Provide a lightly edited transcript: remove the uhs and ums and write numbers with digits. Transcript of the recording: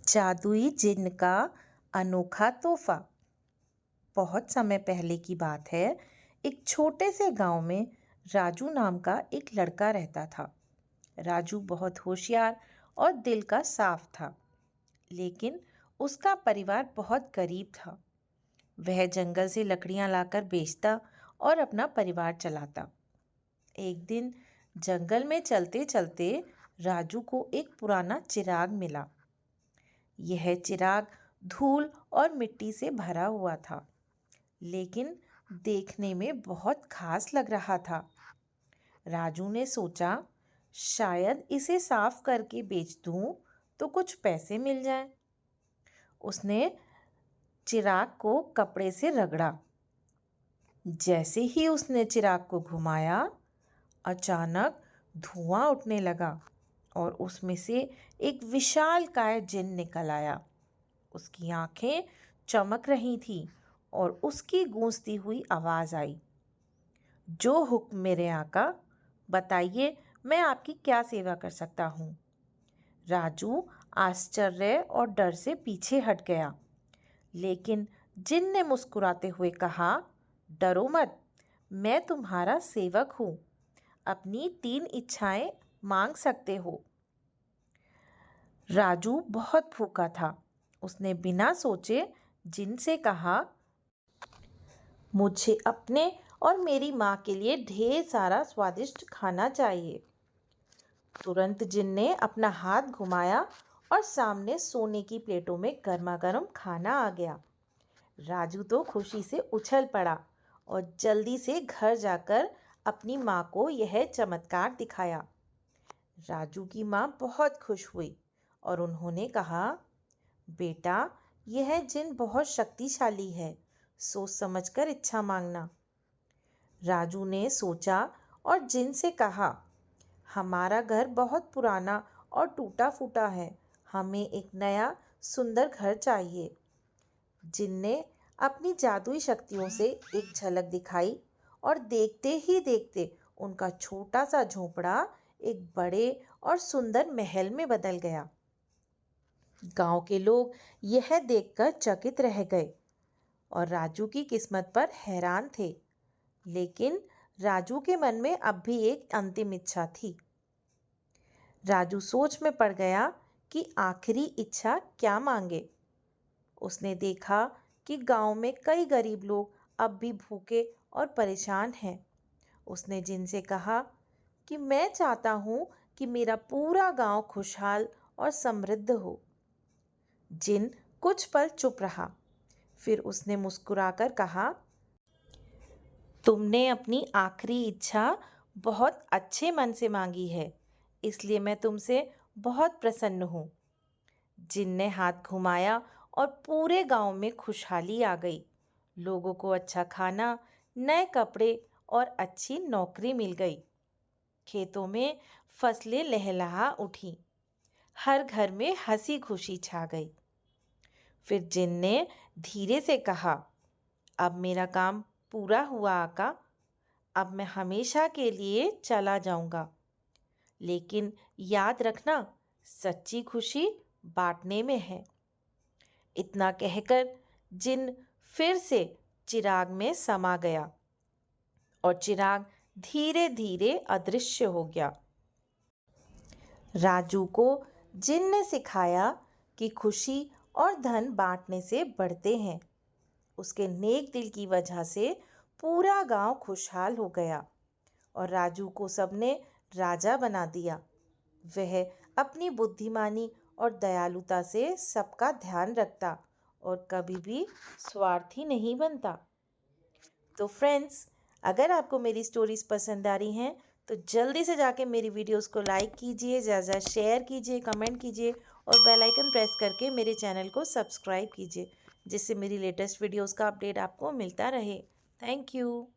जादुई जिन्न का अनोखा तोहफा। बहुत समय पहले की बात है। एक छोटे से गांव में राजू नाम का एक लड़का रहता था। राजू बहुत होशियार और दिल का साफ था, लेकिन उसका परिवार बहुत गरीब था। वह जंगल से लकड़ियां लाकर बेचता और अपना परिवार चलाता। एक दिन जंगल में चलते चलते राजू को एक पुराना चिराग मिला। यह चिराग धूल और मिट्टी से भरा हुआ था, लेकिन देखने में बहुत खास लग रहा था। राजू ने सोचा, शायद इसे साफ करके बेच दूं तो कुछ पैसे मिल जाएं। उसने चिराग को कपड़े से रगड़ा। जैसे ही उसने चिराग को घुमाया, अचानक धुआं उठने लगा और उसमें से एक विशालकाय जिन्न निकल आया। उसकी आंखें चमक रही थीं और उसकी गूंजती हुई आवाज आई, जो हुक्म मेरे आका, बताइए मैं आपकी क्या सेवा कर सकता हूँ। राजू आश्चर्य और डर से पीछे हट गया, लेकिन जिन्न ने मुस्कुराते हुए कहा, डरो मत, मैं तुम्हारा सेवक हूँ। अपनी 3 इच्छाएं मांग सकते हो। राजू बहुत भूखा था। उसने बिना सोचे जिन्न से कहा, मुझे अपने और मेरी माँ के लिए ढेर सारा स्वादिष्ट खाना चाहिए। तुरंत जिन्न ने अपना हाथ घुमाया और सामने सोने की प्लेटों में गर्मा गर्म खाना आ गया। राजू तो खुशी से उछल पड़ा और जल्दी से घर जाकर अपनी माँ को यह चमत्कार दिखाया। राजू की माँ बहुत खुश हुई और उन्होंने कहा, बेटा, यह जिन्न बहुत शक्तिशाली है, सोच समझकर इच्छा मांगना। राजू ने सोचा और जिन्न से कहा, हमारा घर बहुत पुराना और टूटा फूटा है, हमें एक नया सुंदर घर चाहिए। जिन्न ने अपनी जादुई शक्तियों से एक झलक दिखाई और देखते ही देखते उनका छोटा सा झोंपड़ा एक बड़े और सुंदर महल में बदल गया। गांव के लोग यह देखकर चकित रह गए और राजू की किस्मत पर हैरान थे। लेकिन राजू के मन में अब भी एक अंतिम इच्छा थी। राजू सोच में पड़ गया कि आखिरी इच्छा क्या मांगे। उसने देखा कि गांव में कई गरीब लोग अब भी भूखे और परेशान हैं। उसने जिन्न से कहा कि मैं चाहता हूँ कि मेरा पूरा गांव खुशहाल और समृद्ध हो। जिन्न कुछ पल चुप रहा, फिर उसने मुस्कुराकर कहा, तुमने अपनी आखिरी इच्छा बहुत अच्छे मन से मांगी है, इसलिए मैं तुमसे बहुत प्रसन्न हूँ। जिन्न ने हाथ घुमाया और पूरे गांव में खुशहाली आ गई। लोगों को अच्छा खाना, नए कपड़े और अच्छी नौकरी मिल गई। खेतों में फसलें लहलहा उठी। हर घर में हंसी खुशी छा गई। फिर जिन्न ने धीरे से कहा, अब मेरा काम पूरा हुआ आका, अब मैं हमेशा के लिए चला जाऊंगा। लेकिन याद रखना, सच्ची खुशी बांटने में है। इतना कहकर जिन्न फिर से चिराग में समा गया और चिराग धीरे धीरे अदृश्य हो गया। राजू को जिन्न ने सिखाया कि खुशी और धन बांटने से बढ़ते हैं। उसके नेक दिल की वजह से पूरा गांव खुशहाल हो गया और राजू को सबने राजा बना दिया। वह अपनी बुद्धिमानी और दयालुता से सबका ध्यान रखता और कभी भी स्वार्थी नहीं बनता। तो फ्रेंड्स, अगर आपको मेरी स्टोरीज पसंद आ रही हैं तो जल्दी से जाके मेरी वीडियोस को लाइक कीजिए, ज़्यादा शेयर कीजिए, कमेंट कीजिए और बेल आइकन प्रेस करके मेरे चैनल को सब्सक्राइब कीजिए, जिससे मेरी लेटेस्ट वीडियोस का अपडेट आपको मिलता रहे। Thank you.